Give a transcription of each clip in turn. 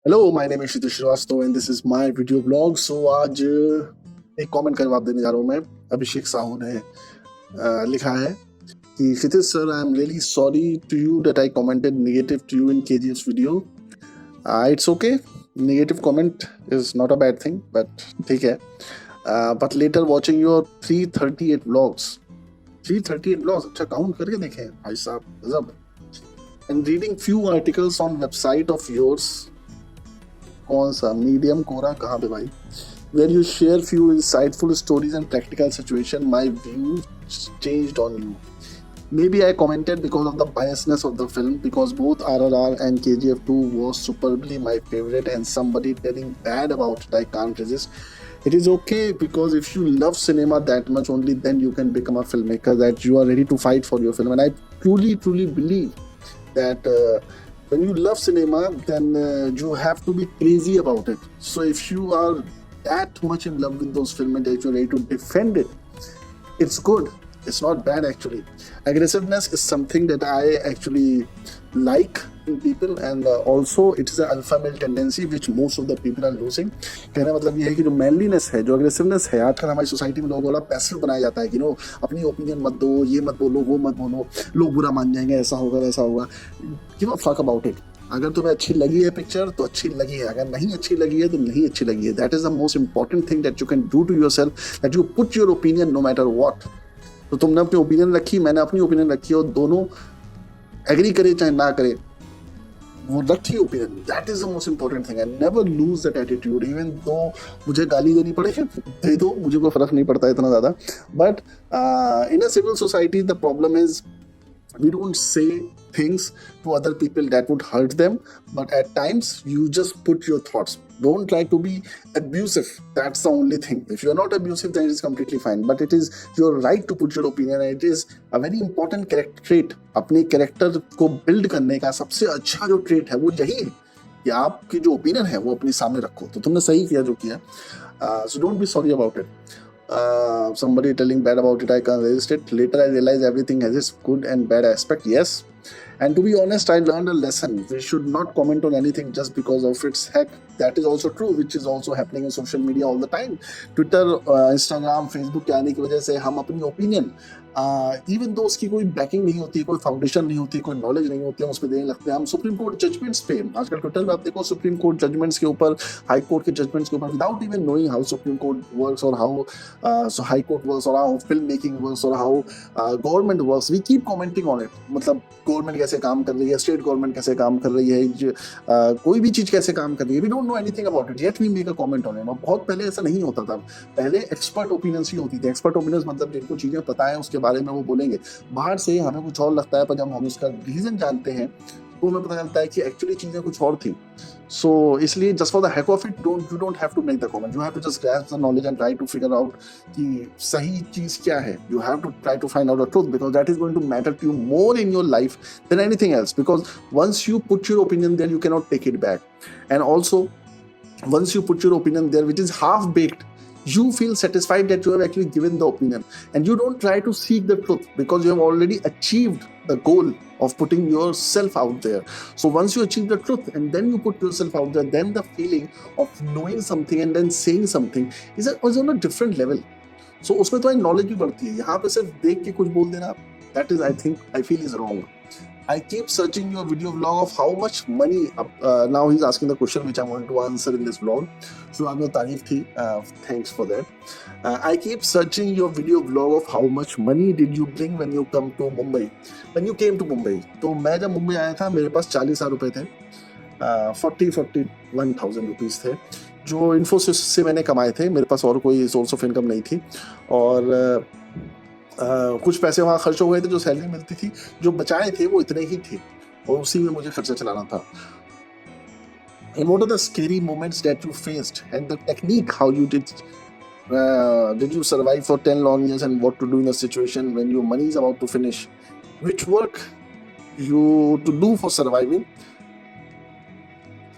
Hello, my name is Kshitij Srivastava and this is my video blog. So आज एक comment का जवाब देने जा रहा हूँ मैं। अभिषेक साहू ने लिखा है कि Kshitij sir, I am really sorry to you that I commented negative to you in KGF video. It's okay, negative comment is not a bad thing, but ठीक है। But later watching your 338 vlogs, 338 vlogs, अच्छा count करके देखें भाई साहब, गजब। And reading few articles on website of yours, कौन सा मीडियम कोरा कहाँ पे भाई, where you share few insightful stories and practical situation, my views changed on you. Maybe I commented because of the biasness of the film, because both RRR and KGF 2 was superbly my favorite, and somebody telling bad about it, I can't resist. It is okay, because if you love cinema that much, only then you can become a filmmaker, that you are ready to fight for your film. And I truly believe that when you love cinema, then you have to be crazy about it. So if you are that much in love with those films and that you're ready to defend it, it's good. It's not bad actually. Aggressiveness is something that I actually like in people, and also it is an alpha male tendency which most of the people are losing. कहने मतलब ये है कि जो manliness है, जो aggressiveness है, आजकल हमारी सोसाइटी में लोगों को पैसिव बनाया जाता है कि नो, अपनी ओपिनियन मत दो, ये मत बोलो, वो मत बोलो, लोग बुरा मान जाएंगे, ऐसा होगा वैसा होगा। Give a fuck about it. अगर तुम्हें अच्छी लगी है पिक्चर तो अच्छी लगी है, अगर नहीं अच्छी लगी है तो नहीं अच्छी लगी है। That is the most important thing that you can do to your self, that you put your opinion no matter what. तो तुमने अपनी ओपिनियन रखी, मैंने अपनी ओपिनियन रखी, और दोनों एग्री करे चाहे ना करे, वो रखी opinion. That is the most important thing. I never lose that attitude, even though मुझे गाली देनी पड़े दे दो, मुझे कोई फर्क नहीं पड़ता इतना ज्यादा। But in a civil society the problem is we don't say things to other people that would hurt them, but at times you just put your thoughts. Don't try to be abusive, that's the only thing. If you're not abusive, then it is completely fine, but it is your right to put your opinion, and it is a very important character trait. अपने character को build करने का सबसे अच्छा जो trait है वो यही है कि आपकी जो ओपिनियन है वो अपने सामने रखो। तो तुमने सही किया जो किया, so don't be sorry about it. Somebody telling bad about it, I can't resist it. Later I realized everything has its good and bad aspect. Yes, and to be honest, I learned a lesson. We should not comment on anything just because of its heck. That is also true, which is also happening in social media all the time. Twitter, Instagram, Facebook के आने की वजह से हम अपनी opinion, even though उसकी कोई banking नहीं होती, कोई फाउंडेशन नहीं होती, कोई नॉलेज नहीं होती, हम उस पर देने लगते हैं। हम सुप्रीम कोर्ट जजमेंट्स पे, आजकल ट्विटर में आप देखो सुप्रीम कोर्ट जजमेंट्स के ऊपर, हाई कोर्ट के जजमेंट्स के ऊपर, without even knowing how supreme court works और हाउ हाई कोर्ट वर्क्स और हाउ फिल्म मेकिंग वर्क्स और how government works, we keep commenting on it. मतलब गवर्नमेंट कैसे काम कर रही है, स्टेट गवर्नमेंट कैसे काम कर रही है, कोई भी चीज कैसे काम कर रही है, we don't know anything about it, yet we make a comment on it. और बहुत पहले ऐसा नहीं होता था। पहले एक्सपर्ट ओपिनियंस ही होती थी। एक्सपर्ट ओपिनियंस मतलब जिनको चीजें पता है उसके बारे में वो बोलेंगे। बाहर से हमें कुछ और लगता है, पर जब हम उसका रीजन जानते हैं तो हमें पता चलता है कि एक्चुअली चीजें कुछ और थी। सो इसलिए just for the heck of it, you don't have to make the comment, you have to just grasp the knowledge and try to figure out कि सही चीज क्या है। You have to try to find out the truth, because that is going to matter to you more in your life than anything else, because once you put your opinion there, you can not take it back. And also once you put your opinion there which is half baked, you feel satisfied that you have actually given the opinion, and you don't try to seek the truth because you have already achieved the goal of putting yourself out there. So once you achieve the truth and then you put yourself out there, then the feeling of knowing something and then saying something is on a different level. So उसमें तो knowledge भी बढ़ती है। यहाँ पे सिर्फ देख के कुछ बोल देना, that is I feel is wrong. I keep searching your video vlog of how much money. Now he's asking the question which I want to answer in this vlog. So आपने तारीफ थी, thanks for that. I keep searching your video vlog of how much money did you bring when you come to Mumbai. When you came to Mumbai, तो मैं जब मुंबई आया था मेरे पास 40,000 रुपए थे, 41,000 रुपीज़ थे जो इन्फोसिस से मैंने कमाए थे। मेरे पास और कोई सोर्स ऑफ इनकम नहीं थी, और कुछ पैसे वहाँ खर्च हो गए थे, जो सैलरी मिलती थी, जो बचाए थे वो इतने ही थे, और उसी में मुझे खर्चा चलाना था। And what are the scary moments that you faced, and the technique how you did you survive for 10 long years, and what to do in a situation when your money is about to finish, which work you to do for surviving.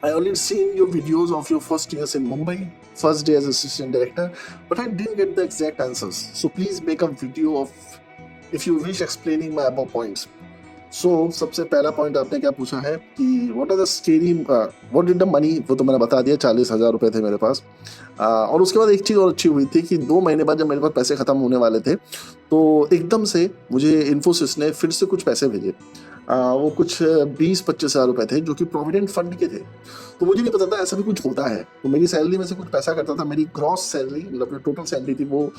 I already seen your videos of your first years in Mumbai, first day as assistant director, but I didn't get the exact answers. So please make a video of, if you wish, explaining my above points. सो सबसे पहला point आपने क्या पूछा है कि what are the scary, what did the money, वो तो मैंने बता दिया, 40,000 रुपये थे मेरे पास। और उसके बाद एक चीज़ और अच्छी हुई थी कि 2 महीने बाद जब मेरे पास पैसे ख़त्म होने वाले थे तो एकदम से मुझे इन्फोसिस ने फिर से कुछ पैसे भेजे। वो कुछ 20-25 हज़ार रुपये थे जो कि प्रोविडेंट फंड के थे। तो मुझे नहीं पता था ऐसा भी कुछ होता है। तो मेरी सैलरी में से कुछ पैसा करता था, मेरी ग्रॉस सैलरी मतलब टोटल सैलरी थी वो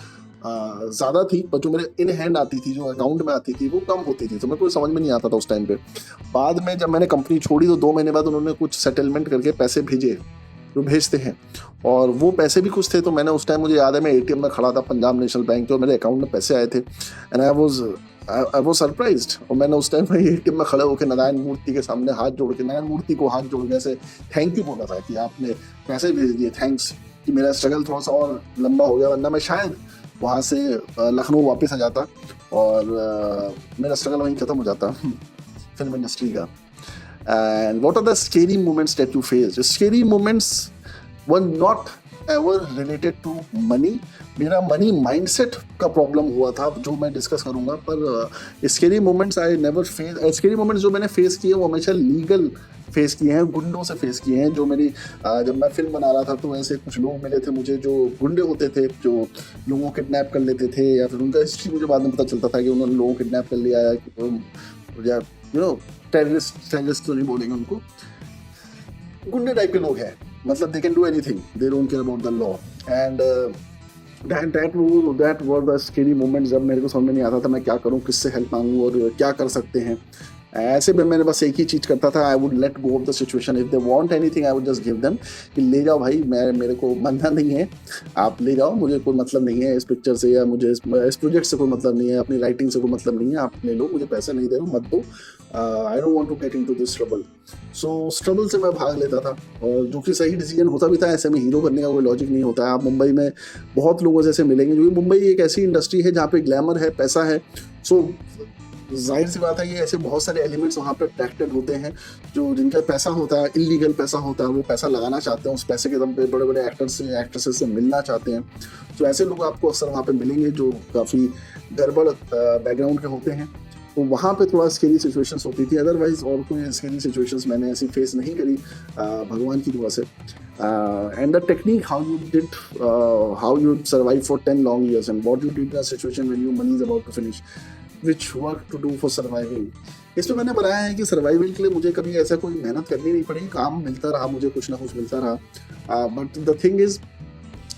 ज़्यादा थी, पर जो मेरे इन हैंड आती थी, जो अकाउंट में आती थी, वो कम होती थी। तो मेरे को समझ में नहीं आता था उस टाइम पे। बाद में जब मैंने कंपनी छोड़ी तो 2 महीने बाद उन्होंने कुछ सेटलमेंट करके पैसे भेजे, जो भेजते हैं, और वो पैसे भी कुछ थे। तो मैंने उस टाइम, मुझे याद है, मैं एटीएम में खड़ा था पंजाब नेशनल बैंक के और मेरे अकाउंट में पैसे आए थे एंड आई वाज सरप्राइज्ड। और मैंने उस टाइम एटीएम में खड़े होकर नारायण मूर्ति के सामने हाथ जोड़ के, नारायण मूर्ति को हाथ जोड़ के ऐसे थैंक यू बोला था कि आपने पैसे भेज दिए, थैंक्स, कि मेरा स्ट्रगल थोड़ा सा और लंबा हो गया, वरना मैं शायद वहाँ से लखनऊ वापस आ जाता और मेरा स्ट्रगल वहीं खत्म हो जाता फिल्म इंडस्ट्री का। And what are the scary moments that you faced? Scary moments were not ever related to money. मेरा मनी माइंडसेट का प्रॉब्लम हुआ था जो मैं डिस्कस करूंगा, पर scary moments I never face. Scary moments जो मैंने फेस किए वो हमेशा लीगल फेस किए हैं, गुंडों से फेस किए हैं। जो मेरी जब मैं फिल्म बना रहा था तो ऐसे कुछ लोग मिले थे मुझे जो गुंडे होते थे, जो लोगों को किडनैप कर लेते थे, या फिर उनका हिस्ट्री मुझे बाद में पता चलता था कि उन्होंने लोगों को किडनैप कर लिया, या यू नो टेररिस्ट तो नहीं बोलेंगे उनको, गुंडे टाइप के लोग हैं, मतलब they can do anything, they don't care about the law. And that was the scary moment जब मेरे को समझ में नहीं आता था मैं क्या करूं, किससे हेल्प मांगूं और क्या कर सकते हैं। ऐसे में मैंने बस एक ही चीज़ करता था, I would let go of the situation. If they want anything I would just give them कि ले जाओ भाई, मेरे को मरना नहीं है, आप ले जाओ, मुझे कोई मतलब नहीं है इस पिक्चर से, या मुझे इस प्रोजेक्ट से कोई मतलब नहीं है, अपनी राइटिंग से कोई मतलब नहीं है, आप ले लो, मुझे पैसे नहीं दे रहे हो, मत दो, I don't want to get into this trouble. So struggle से मैं भाग लेता था, और जो कि सही डिसीजन होता भी था। ऐसे में हीरो बनने का कोई लॉजिक नहीं होता है। आप मुंबई में बहुत लोगों जैसे मिलेंगे, क्योंकि मुंबई एक ऐसी इंडस्ट्री है जहाँ पे ग्लैमर है, पैसा है। सो जाहिर सी बात है कि ऐसे बहुत सारे एलिमेंट्स वहाँ पे अट्रैक्टेड होते हैं, जो जिनका पैसा होता है, इलीगल पैसा होता है, वो पैसा लगाना चाहते हैं, उस पैसे के दम पे बड़े बड़े एक्टर्स से, एक्ट्रेसेस से मिलना चाहते हैं। तो ऐसे लोग आपको अक्सर वहाँ पे मिलेंगे जो काफ़ी गड़बड़ बैकग्राउंड के होते हैं। तो वहाँ पे थोड़ा स्केरी सिचुएशंस होती थी, अदरवाइज और कोई स्केरी सिचुएशंस मैंने ऐसी फेस नहीं करी, भगवान की दुआ से। And the technique how you survive for 10 long years and what you did in a situation when your money is about to finish, which work to do for surviving। इस पे मैंने बनाया है कि सर्वाइवल के लिए मुझे कभी ऐसा कोई मेहनत करनी नहीं पड़ी, काम मिलता रहा, मुझे कुछ ना कुछ मिलता रहा। बट द थिंग इज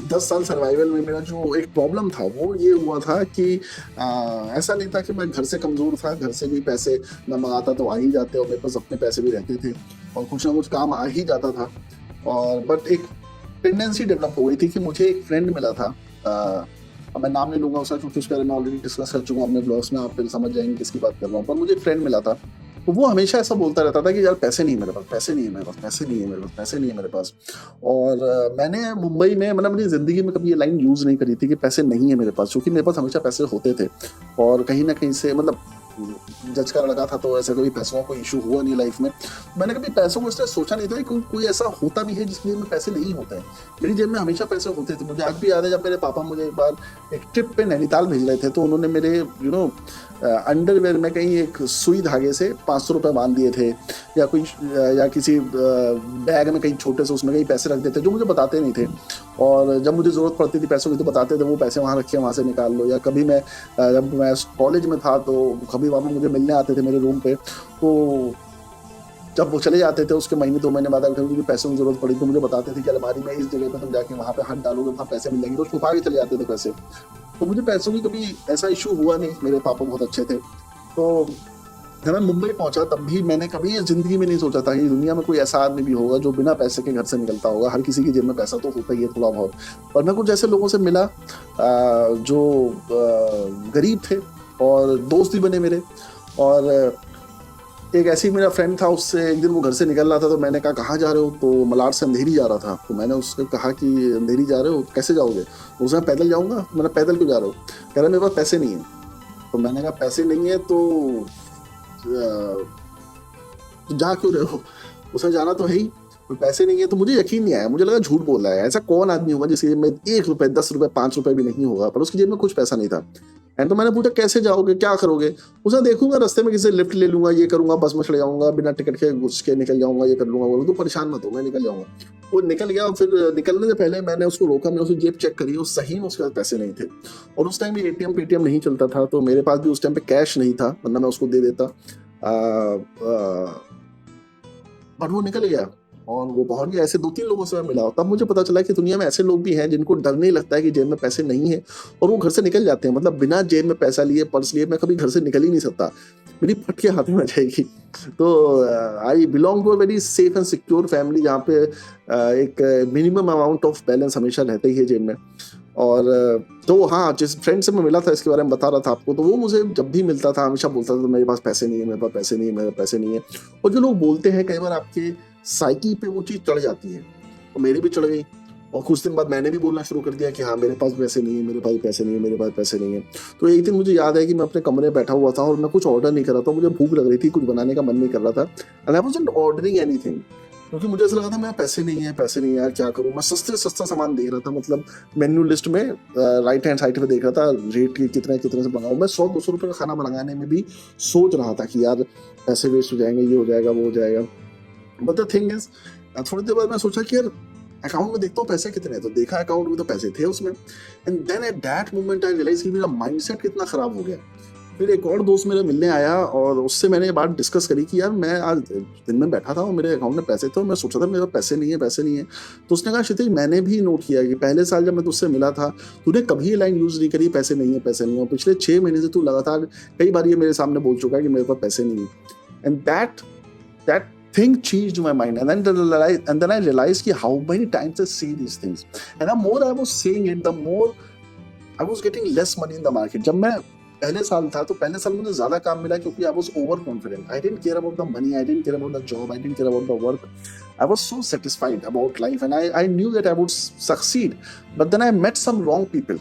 10 साल सर्वाइवल में मेरा जो एक प्रॉब्लम था वो ये हुआ था कि ऐसा नहीं था कि मैं घर से कमज़ोर था, घर से भी पैसे मैं मंगाता तो आ ही जाते, और मेरे पास अपने पैसे भी रहते थे और कुछ ना कुछ काम आ ही जाता था। और बट एक टेंडेंसी डेवलप हो गई थी कि मुझे एक फ्रेंड मिला था, अब मैं नाम नहीं लूँगा उसका क्योंकि उसके बारे में ऑलरेडी डिस्कस कर चुका हूँ अपने ब्लॉग्स में, आप फिर समझ जाएंगे किसकी बात कर रहा हूँ। पर मुझे एक फ्रेंड मिला था, तो वो हमेशा ऐसा बोलता रहता था कि यार पैसे नहीं है मेरे पास, पैसे नहीं है मेरे पास, पैसे नहीं है मेरे पास, पैसे नहीं है मेरे पास। और मैंने मुंबई में, मतलब अपनी ज़िंदगी में कभी ये लाइन यूज़ नहीं करी थी कि पैसे नहीं है मेरे पास, क्योंकि मेरे पास हमेशा पैसे होते थे। और कहीं ना कहीं से मतलब जज का लड़का था, तो ऐसा कभी पैसों का कोई इशू हुआ नहीं लाइफ में। मैंने कभी पैसों को इस तरह सोचा नहीं था कि कोई ऐसा होता भी है जिसके लिए में पैसे नहीं होते हैं। मेरी जेब में हमेशा पैसे होते थे। मुझे आज भी याद है जब मेरे पापा मुझे एक बार एक ट्रिप पे नैनीताल भेज रहे थे, तो उन्होंने मेरे अंडरवेयर में कहीं एक सुई धागे से 500 रुपये बांध दिए थे, या किसी बैग में कहीं छोटे से उसमें कहीं पैसे रख देते जो मुझे बताते नहीं थे। और जब मुझे ज़रूरत पड़ती थी पैसों की तो बताते थे वो पैसे वहाँ रखे, वहाँ से निकाल लो। या कभी मैं जब मैं कॉलेज में था तो कभी पापा मुझे मिलने आते थे मेरे रूम पे, तो जब वो चले जाते थे उसके महीने 2 महीने बाद अगर मुझे पैसों की जरूरत पड़ी तो मुझे बताते थे कि अलमारी में इस जगह पे तुम जाके वहाँ पे हाथ डालोगे, वहाँ पैसे मिलेंगे, तो छुपा के चले जाते थे पैसे। तो मुझे पैसों की कभी ऐसा इशू हुआ नहीं, मेरे पापा बहुत अच्छे थे। तो जब मैं मुंबई पहुंचा तब भी मैंने कभी जिंदगी में नहीं सोचा था कि दुनिया में कोई ऐसा आदमी भी होगा जो बिना पैसे के घर से निकलता होगा। हर किसी की जेब में पैसा तो होता ही है थोड़ा बहुत। और मैं कुछ ऐसे लोगों से मिला जो गरीब थे और दोस्त भी बने मेरे। और एक ऐसी मेरा फ्रेंड था, उससे एक दिन वो घर से निकल रहा था तो मैंने कहा कहाँ जा रहे हो, तो मलाड से अंधेरी जा रहा था। तो मैंने उससे कहा कि अंधेरी जा रहे हो, कैसे जाओगे? उसने पैदल जाऊँगा। मैंने पैदल क्यों जा रहे हो? कह रहा मेरे पास पैसे नहीं है। तो मैंने कहा पैसे नहीं है तो जा क्यों रहे हो? उसने जाना तो है ही। कोई पैसे नहीं है, तो मुझे यकीन नहीं आया, मुझे लगा झूठ बोल रहा है। ऐसा कौन आदमी होगा जिसकी जेब में 1 रुपए, 10 रुपए, 5 रुपए भी नहीं होगा, पर उसकी जेब में कुछ पैसा नहीं था। एंड तो मैंने पूछा कैसे जाओगे, क्या करोगे? उसने देखूंगा रास्ते में किसी से लिफ्ट ले लूंगा, ये करूंगा, बस में चले जाऊंगा, बिना टिकट के घुस के निकल जाऊंगा, ये कर लूंगा। बोलो तो परेशान मत हो, मैं निकल जाऊंगा। वो निकल गया, और फिर निकलने से पहले मैंने उसको रोका, मैंने उसकी जेब चेक करी, और सही में उसके पास पैसे नहीं थे। और उस टाइम भी एटीएम पेटीएम नहीं चलता था, तो मेरे पास भी उस टाइम पे कैश नहीं था, वरना मैं उसको दे देता। बट वो निकल गया, और वो पहुंच गया। ऐसे 2-3 लोगों से मैं मिला, तब मुझे पता चला कि दुनिया में ऐसे लोग भी हैं जिनको डर नहीं लगता है कि जेब में पैसे नहीं है, और वो घर से निकल जाते हैं। मतलब बिना जेब में पैसा लिए, पर्स लिए, मैं कभी घर से निकल ही नहीं सकता, मेरी फट के हाथ में आ जाएगी। तो I belong to a very safe and secure family, जहाँ पे एक मिनिमम अमाउंट ऑफ बैलेंस हमेशा रहता ही है जेब में। और तो हाँ, जिस फ्रेंड से मैं मिला था, इसके बारे में बता रहा था आपको, तो वो मुझे जब भी मिलता था हमेशा बोलता था मेरे पास पैसे नहीं है, मेरे पास पैसे नहीं है, मेरे पास पैसे नहीं है। और जो लोग बोलते हैं, कई बार आपके साइकी पे वो चीज़ चढ़ जाती है, और मेरी भी चढ़ गई। और कुछ दिन बाद मैंने भी बोलना शुरू कर दिया कि हाँ, मेरे पास पैसे नहीं है, मेरे पास पैसे नहीं है, मेरे पास पैसे नहीं है। तो एक दिन मुझे याद है कि मैं अपने कमरे में बैठा हुआ था, और मैं कुछ ऑर्डर नहीं कर रहा था, मुझे भूख लग रही थी, कुछ बनाने का मन नहीं कर रहा था, and I wasn't ordering anything, क्योंकि मुझे ऐसा लगा था मैं पैसे नहीं है, पैसे नहीं है यार, क्या करूँ। मैं सस्ते सस्ता सामान देख रहा था, मतलब मेन्यू लिस्ट में राइट हैंड साइड पे देख रहा था रेट की, कितने कितने से मंगाऊँ। मैं 100-200 रुपये का खाना बनाने में भी सोच रहा था कि यार पैसे वेस्ट हो जाएंगे, ये हो जाएगा, वो हो जाएगा। बट द थिंग इज, थोड़ी देर बाद मैं सोचा कि यार अकाउंट में देखता हूँ पैसे कितने हैं, तो देखा अकाउंट में तो पैसे थे उसमें। And then at that moment I realize कि मेरा माइंडसेट कितना खराब हो गया। फिर एक और दोस्त मेरे मिलने आया, और उससे मैंने ये बात डिस्कस करी कि यार मैं आज दिन में बैठा था और मेरे अकाउंट में पैसे थे, और मैं सोचा था मेरे पास पैसे नहीं है, पैसे नहीं है। तो उसने कहा क्षितिज, मैंने भी नोट किया कि पहले साल जब मैं तुझसे मिला था, तूने कभी ये लाइन यूज नहीं करी, पैसे नहीं है, पैसे नहीं है। और पिछले 6 महीने से तू लगातार कई बार ये मेरे सामने बोल चुका है कि मेरे पास पैसे नहीं है। And that thing changed my mind, and then I realized कि how many times I see these things, and the more I was saying it, the more I was getting less money in the market. जब मैं पहले साल था, तो पहले साल मुझे ज्यादा काम मिला क्योंकि I was over confident. I didn't care about the money, I didn't care about the job, I didn't care about the work. I was so satisfied about life, and I knew that I would succeed. But then I met some wrong people.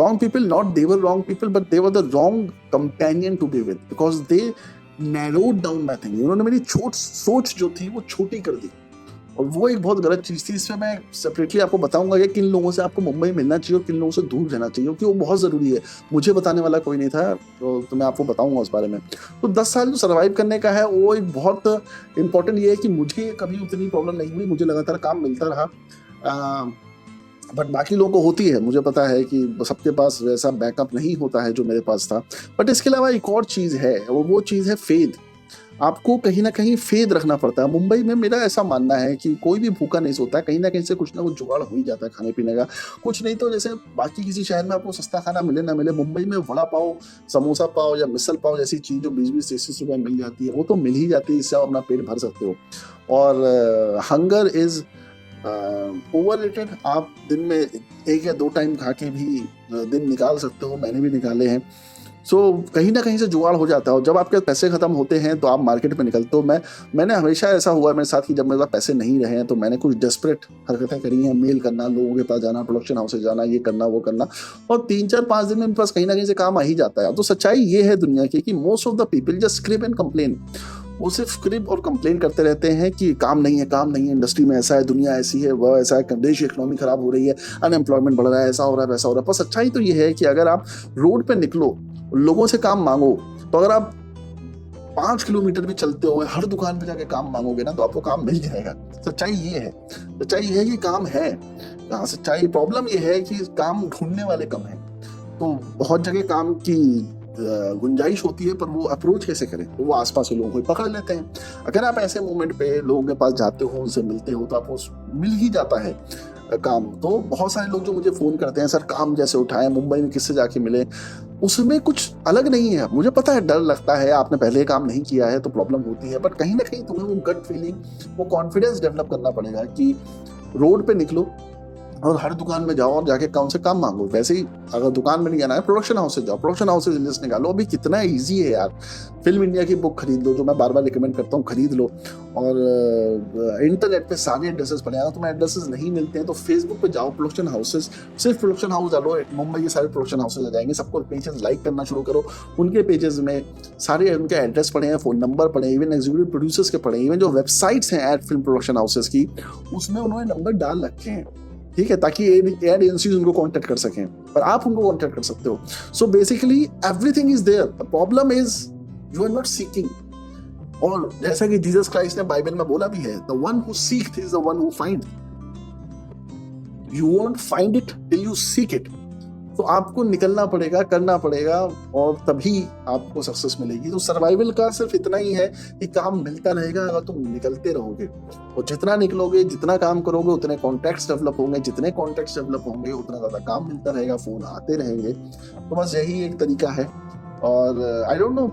Wrong people, not they were wrong people, but they were the wrong companion to be with, because they narrowed down my thinking. उन्होंने मेरी सोच जो थी वो छोटी कर दी, और वो एक बहुत गलत चीज़ थी। इसमें मैं सेपरेटली आपको बताऊंगा कि किन लोगों से आपको मुंबई मिलना चाहिए और किन लोगों से दूर रहना चाहिए, क्योंकि वो बहुत ज़रूरी है। मुझे बताने वाला कोई नहीं था, तो मैं आपको बताऊंगा उस बारे में। तो 10 साल जो सर्वाइव करने का है, वो एक बहुत इंपॉर्टेंट ये है कि मुझे कभी उतनी प्रॉब्लम नहीं हुई, मुझे लगातार काम मिलता रहा। बट बाकी लोगों को होती है, मुझे पता है कि सबके पास वैसा बैकअप नहीं होता है जो मेरे पास था। बट इसके अलावा एक और चीज़ है, और वो चीज़ है फेथ। आपको कहीं ना कहीं फेथ रखना पड़ता है। मुंबई में मेरा ऐसा मानना है कि कोई भी भूखा नहीं सोता है, कहीं ना कहीं से कुछ ना कुछ जुगाड़ हो ही जाता है खाने पीने का। कुछ नहीं तो जैसे बाकी किसी शहर में आपको सस्ता खाना मिले ना मिले, मुंबई में वड़ा पाव, समोसा पाव या मिसल पाव जैसी चीज़ जो 20-20-30 रुपये मिल जाती है, वो तो मिल ही जाती है, इससे आप अपना पेट भर सकते हो। और हंगर इज़ ओवररेटेड। आप दिन में 1 या 2 टाइम खा के भी दिन निकाल सकते हो, मैंने भी निकाले हैं। सो कहीं ना कहीं से जुगाड़ हो जाता है, और जब आपके पैसे खत्म होते हैं तो आप मार्केट में निकलते हो। मैंने हमेशा ऐसा हुआ मेरे साथ कि जब मेरे पास पैसे नहीं रहे हैं तो मैंने कुछ डेस्परेट हरकतें करी हैं, मेल करना, लोगों के पास जाना, प्रोडक्शन हाउस से जाना, ये करना, वो करना, और 3-4-5 दिन में मेरे पास कहीं ना कहीं से काम आ ही जाता है। तो सच्चाई ये है दुनिया की कि most of the people just script and complain. वो सिर्फ स्क्रिप और कंप्लेन करते रहते हैं कि काम नहीं है, काम नहीं है, इंडस्ट्री में ऐसा है, दुनिया ऐसी है, वह ऐसा है, देश की इकोनॉमी खराब हो रही है, अनएम्प्लॉयमेंट बढ़ रहा है, ऐसा हो रहा है, वैसा हो रहा है। पर सच्चाई तो ये है कि अगर आप रोड पे निकलो, लोगों से काम मांगो, तो अगर आप 5 किलोमीटर भी चलते हो, हर दुकान पे जाके काम मांगोगे ना, तो आपको काम मिल जाएगा। सच्चाई ये है, सच्चाई ये है कि काम है। हाँ, सच्चाई, प्रॉब्लम ये है कि काम ढूंढने वाले कम है। तो बहुत जगह काम की गुंजाइश होती है, पर वो अप्रोच कैसे करें, तो वो आसपास के लोगों को पकड़ लेते हैं। अगर आप ऐसे मोमेंट पे लोगों के पास जाते हो, उनसे मिलते हो, तो आपको मिल ही जाता है काम। तो बहुत सारे लोग जो मुझे फ़ोन करते हैं, सर काम जैसे उठाए, मुंबई में किससे जाके मिले, उसमें कुछ अलग नहीं है। मुझे पता है, डर लगता है, आपने पहले काम नहीं किया है तो प्रॉब्लम होती है, बट कहीं ना कहीं तुम्हें वो गट फीलिंग, वो कॉन्फिडेंस डेवलप करना पड़ेगा कि रोड पे निकलो, और हर दुकान में जाओ और जाके कौन से काम मांगो। वैसे ही अगर दुकान में नहीं आना है, प्रोडक्शन हाउस से जाओ, प्रोडक्शन हाउस से लिस्ट निकालो। अभी कितना इजी है यार। फिल्म इंडिया की बुक खरीद लो, जो मैं बार बार रिकमेंड करता हूँ, खरीद लो। और इंटरनेट पे सारे एड्रेसेस पड़े, अगर तुम्हें एड्रेसेस नहीं मिलते हैं तो फेसबुक पे जाओ, प्रोडक्शन हाउसेस, सिर्फ प्रोडक्शन हाउस डालो, मुंबई के सारे प्रोडक्शन हाउसेस आ जाएंगे। सबको पेजेस लाइक करना शुरू करो, उनके पेजेस में सारे उनके एड्रेस पड़े हैं, फोन नंबर पड़े हैं, इवन एग्जीक्यूटिव प्रोड्यूसर्स के पड़े हैं, इवन जो वेबसाइट्स हैं एड फिल्म प्रोडक्शन हाउसेस की, उसमें उन्होंने नंबर डाल रखे हैं, ठीक है, ताकि एड एजेंसीज उनको कांटेक्ट कर सकें, पर आप उनको कांटेक्ट कर सकते हो। So basically everything is there, the problem is you are not seeking. और जैसा कि जीसस क्राइस्ट ने बाइबल में बोला भी है, the one who seeks is the one who find. You won't find it till you seek it. तो आपको निकलना पड़ेगा, करना पड़ेगा, और तभी आपको सक्सेस मिलेगी। तो सर्वाइवल का सिर्फ इतना ही है कि काम मिलता रहेगा अगर तुम निकलते रहोगे। और जितना निकलोगे, जितना काम करोगे, उतने कॉन्टैक्ट्स डेवलप होंगे, जितने कॉन्टैक्ट्स डेवलप होंगे उतना ज्यादा काम मिलता रहेगा, फोन आते रहेंगे। तो बस यही एक तरीका है। और I don't know,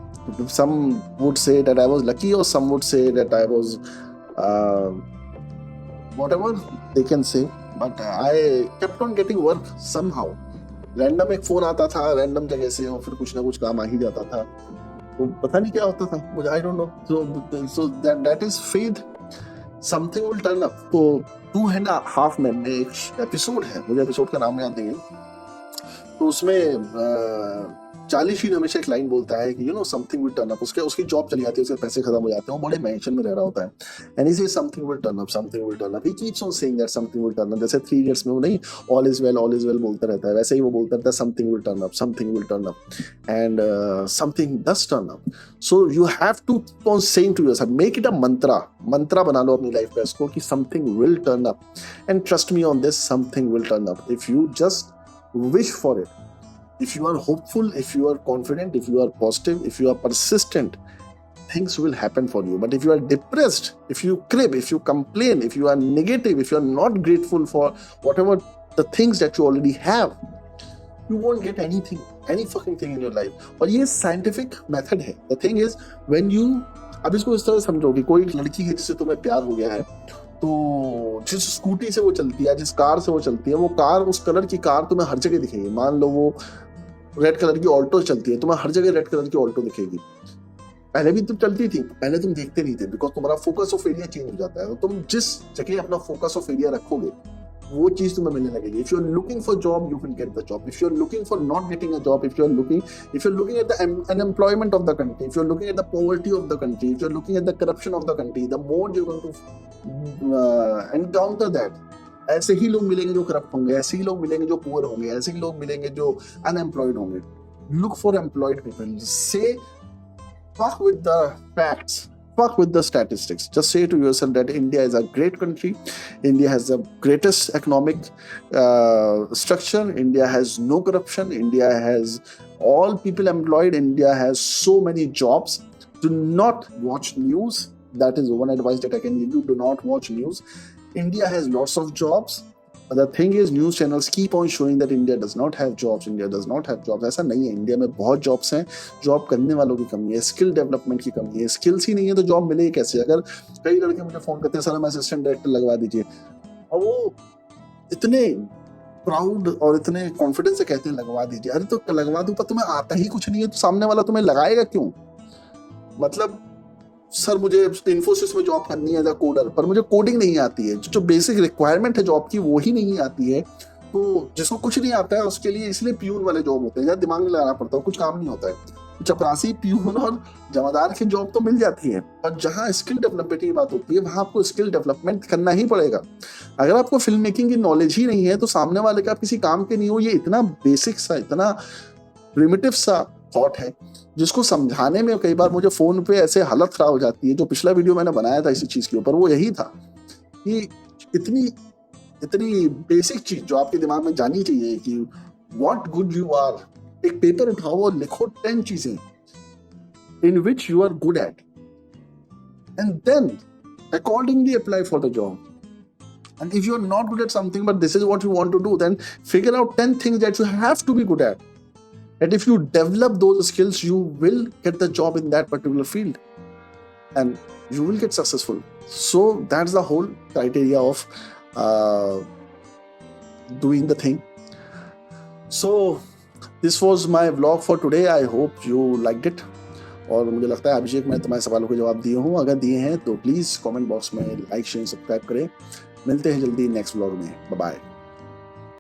some would say that I was lucky, or some would say that I was whatever they can say, but I kept on getting work somehow. Random एक फोन आता था रैंडम जगह से, और फिर कुछ ना कुछ काम आ ही जाता था। तो पता नहीं क्या होता था मुझे, I don't know. So that is faith, something will turn up. तो 2.5 Men में एक एपिसोड है, मुझे एपिसोड का नाम याद नहीं है, तो उसमें चार्ली शीन हमेशा एक लाइन बोलता है कि you know something will turn up. उसकी जॉब चली जाती है, उसके पैसे खत्म हो जाते हैं, वो बड़े मेंशन में रह रहा होता है, and he says something will turn up, something will turn up. He keeps on saying that something will turn up. जैसे 3 Idiots में वो नहीं ऑल इज वेल बोलता रहता है, वैसे ही वो बोलता रहता है something will turn up, something will turn up, and something does turn up. So you have to keep on saying to yourself, make it a mantra बना लो अपनी लाइफ का इसको, कि something will turn up, and trust me on this, something will turn up if you just wish for it. If you are hopeful, if you are confident, if you are positive, if you are persistent, things will happen for you. But if you are depressed, if you crib, if you complain, if you are negative, if you are not grateful for whatever the things that you already have, you won't get anything, any fucking thing in your life. और ये scientific method है. The thing is, when you, अब इसको इस तरह समझो कि कोई लड़की है जिससे तुम्हें प्यार हो गया है, तो जिस स्कूटी से वो चलती है, जिस कार से वो चलती है, वो कार, उस कलर की कार तुम्हें हर जगह दिखेगी। मान लो वो रेड कलर की ऑल्टो चलती है, तुम्हें हर जगह रेड कलर की ऑल्टो दिखेगी। पहले भी तुम चलती थी, पहले तुम देखते नहीं थे, बिकॉज तुम्हारा फोकस ऑफ एरिया चेंज हो जाता है। तो तुम जिस जगह अपना फोकस ऑफ एरिया रखोगे, वो चीज तुम्हें मिलने लगेगी। If you are looking for job, you will get the job. If you are looking for not getting a job, if you are looking at the unemployment of the country, if you are looking at the poverty of the country, if you are looking at the corruption of the country, the more you going to encounter that. ऐसे ही लोग मिलेंगे जो corrupt होंगे, ऐसे ही लोग मिलेंगे जो पुअर होंगे, ऐसे ही लोग मिलेंगे जो अनएम्प्लॉयड होंगे। Look for employed people. Say, fuck with the facts, fuck with the statistics. Just say to yourself that India is a great country. India has the greatest economic structure. India has no corruption. India has all people employed. India has so many jobs. Do not watch news. That is one advice that I can give you. Do not watch news. India has lots of jobs. But the thing is, news channels keep on showing that India does not have jobs. India does not have jobs. ऐसा नहीं है, India में बहुत jobs हैं। Job करने वालों की कमी है, स्किल डेवलपमेंट की कमी है। स्किल्स ही नहीं है तो जॉब मिलेगी कैसे? अगर कई लड़के मुझे फोन करते हैं, सर मैं असिस्टेंट डायरेक्टर लगवा दीजिए, और वो इतने प्राउड और इतने कॉन्फिडेंस से कहते हैं लगवा दीजिए। अरे तो लगवा दूं, पर तुम्हें आता ही कुछ नहीं है, तो सामने वाला तुम्हें लगाएगा क्यों? मतलब सर मुझे इन्फोसिस में जॉब करनी है एज अ कोडर, पर मुझे कोडिंग नहीं आती है। जो बेसिक रिक्वायरमेंट है जॉब की वो ही नहीं आती है। तो जिसको कुछ नहीं आता है उसके लिए इसलिए प्यून वाले जॉब होते हैं, जहाँ दिमाग नहीं लगाना पड़ता, कुछ काम नहीं होता है। चपरासी, प्यून और जमादार की जॉब तो मिल जाती है, पर जहाँ स्किल डेवलपमेंट की बात होती है वहां आपको स्किल डेवलपमेंट करना ही पड़ेगा। अगर आपको फिल्म मेकिंग की नॉलेज ही नहीं है तो सामने वाले का आप किसी काम के नहीं हो। ये इतना बेसिक सा, इतना प्रिमिटिव सा थॉट है जिसको समझाने में कई बार मुझे फोन पे ऐसे हालत खराब हो जाती है। जो पिछला वीडियो मैंने बनाया था इसी चीज के ऊपर, वो यही था कि इतनी बेसिक चीज जो आपके दिमाग में जानी चाहिए कि व्हाट गुड यू आर। एक पेपर उठाओ और लिखो 10 चीजें in which you are good at, and then accordingly apply for the job. And if you are not good at something but this is what you want to do, then figure out 10 things that you have to be good at. And if you develop those skills, you will get the job in that particular field and you will get successful. So that's the whole criteria of doing the thing. So this was my vlog for today. I hope you liked it. और मुझे लगता है अभिषेक मैं तुम्हारे सवालों के जवाब दिए हूँ. अगर दिए हैं तो प्लीज़ कमेंट बॉक्स में लाइक शेयर सब्सक्राइब करें. मिलते हैं जल्दी नेक्स्ट व्लॉग में. Bye bye.